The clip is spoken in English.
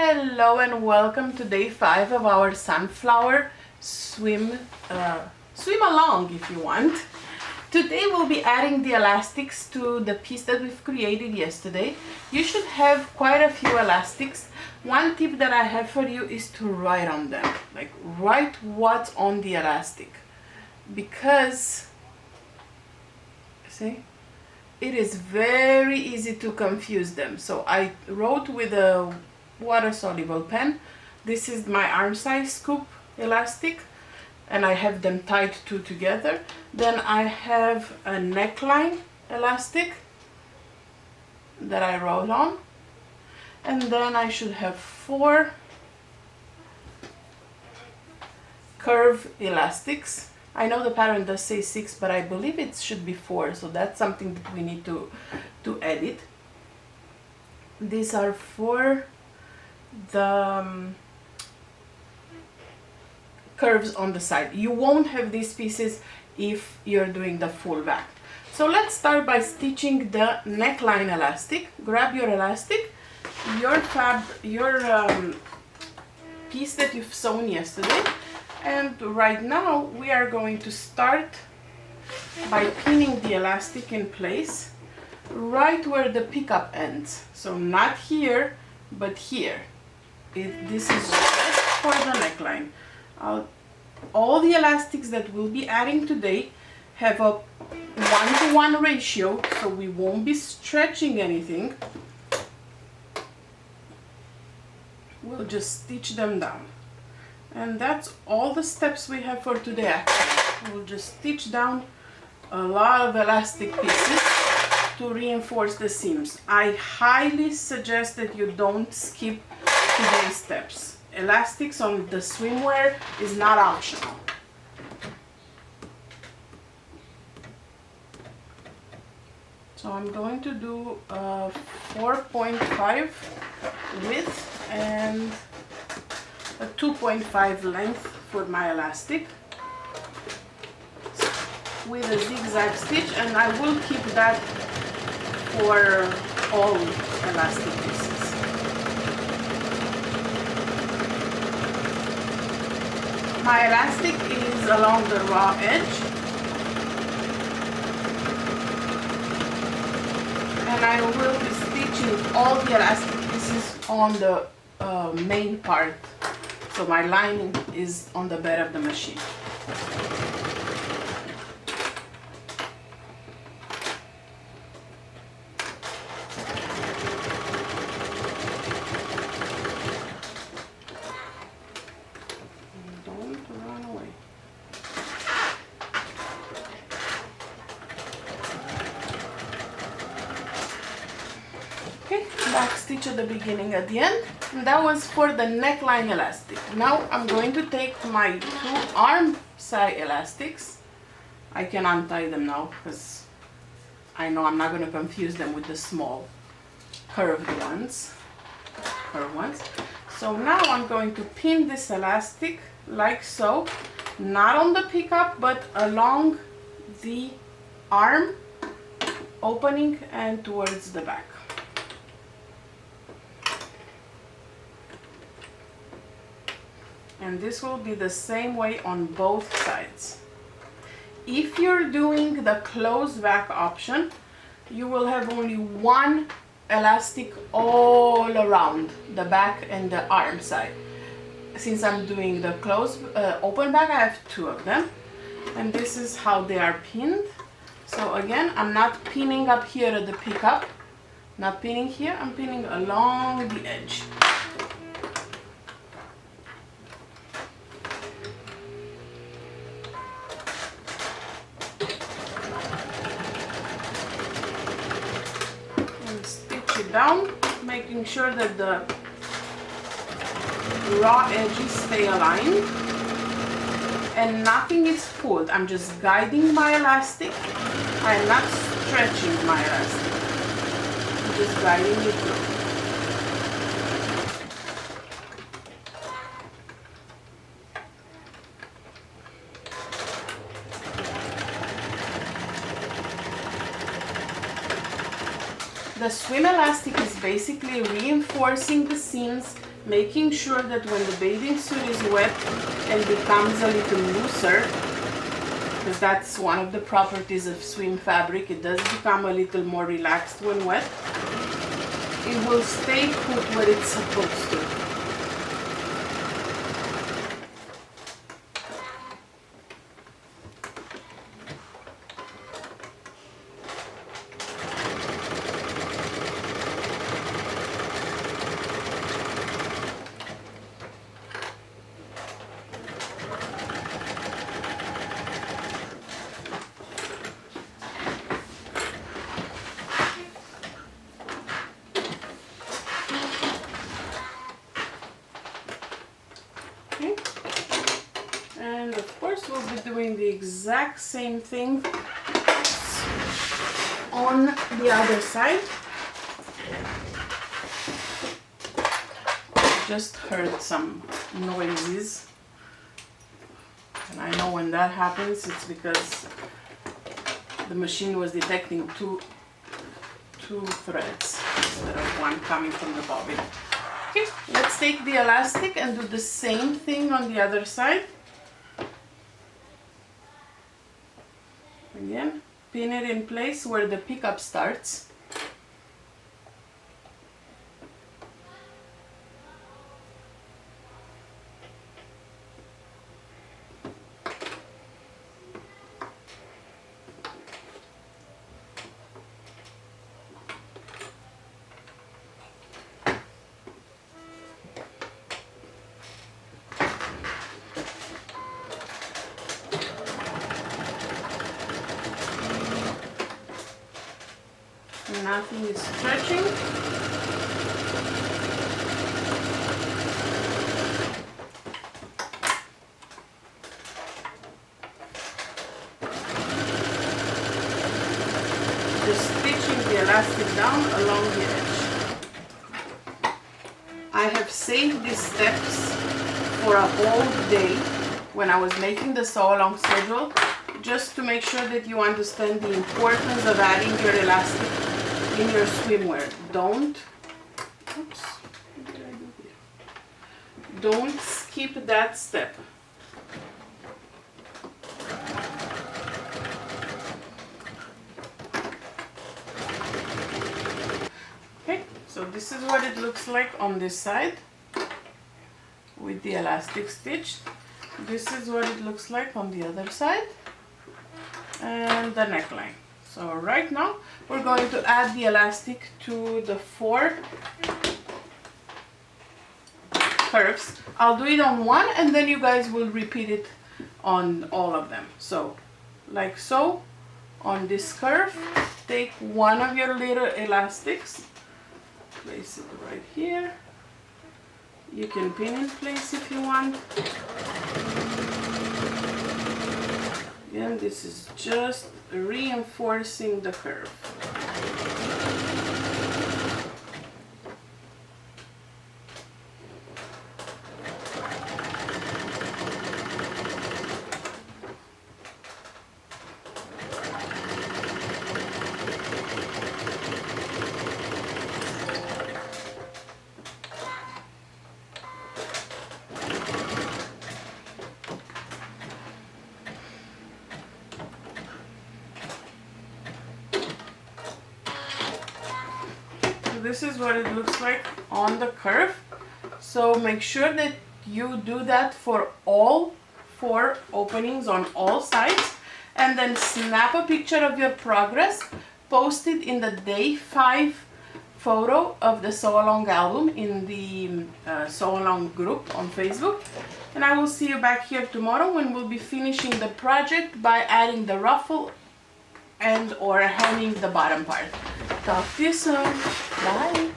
Hello and welcome to day 5 of our sunflower swim along if you want. Today we'll be adding the elastics to the piece that we've created yesterday. You should have quite a few elastics. One tip that I have for you is to write on them, like write what's on the elastic, because see, it is very easy to confuse them. So I wrote with a water-soluble pen. This is my arm size scoop elastic, and I have them tied two together. Then I have a neckline elastic that I wrote on, and then I should have 4 curve elastics. I know the pattern does say 6, but I believe it should be 4, so that's something that we need to edit. These are for the curves on the side. You won't have these pieces if you're doing the full back. So let's start by stitching the neckline elastic. Grab your elastic, your piece that you've sewn yesterday, and right now we are going to start by pinning the elastic in place right where the pickup ends. So not here, but here. This is just for the neckline. All the elastics that we'll be adding today have a 1-to-1 ratio, so we won't be stretching anything. We'll just stitch them down. And that's all the steps we have for today actually. We'll just stitch down a lot of elastic pieces to reinforce the seams. I highly suggest that you don't skip today's steps. Elastics on the swimwear is not optional. So I'm going to do a 4.5 width and a 2.5 length for my elastic with a zigzag stitch, and I will keep that for all elastic pieces. My elastic is along the raw edge, and I will be stitching all the elastic pieces on the main part, so my lining is on the bed of the machine. Back stitch at the beginning at the end, and that was for the neckline elastic. Now I'm going to take my 2 arm side elastics. I can untie them now because I know I'm not going to confuse them with the small curved ones. So now I'm going to pin this elastic like so, not on the pickup but along the arm opening and towards the back. And this will be the same way on both sides. If you're doing the closed back option, you will have only 1 elastic all around the back and the arm side. Since I'm doing the open back, I have 2 of them, and this is how they are pinned. So again, I'm not pinning up here at the pickup, not pinning here, I'm pinning along the edge. Down, making sure that the raw edges stay aligned and nothing is pulled. I'm just guiding my elastic. I'm not stretching my elastic. I'm just guiding it through. The swim elastic is basically reinforcing the seams making sure that when the bathing suit is wet and becomes a little looser, because that's one of the properties of swim fabric, it does become a little more relaxed when wet, it will stay put where it's supposed to. And of course we'll be doing the exact same thing on the other side. Just heard some noises, and I know when that happens it's because the machine was detecting two threads instead of one coming from the bobbin. Okay, let's take the elastic and do the same thing on the other side. Again, pin it in place where the pickup starts. Nothing is stretching. Just stitching the elastic down along the edge. I have saved these steps for a whole day when I was making the sew along schedule, just to make sure that you understand the importance of adding your elastic in your swimwear. Don't skip that step. Okay, so this is what it looks like on this side with the elastic stitched. This is what it looks like on the other side, and the neckline. So right now we're going to add the elastic to the 4 curves. I'll do it on one and then you guys will repeat it on all of them. So like so, on this curve, take one of your little elastics, place it right here. You can pin in place if you want. Again, this is just reinforcing the curve. This is what it looks like on the curve. So make sure that you do that for all 4 openings on all sides, and then snap a picture of your progress, post it in the day 5 photo of the Sew Along album in the Sew Along group on Facebook. And I will see you back here tomorrow when we'll be finishing the project by adding the ruffle and or hemming the bottom part. Talk to you soon. Bye.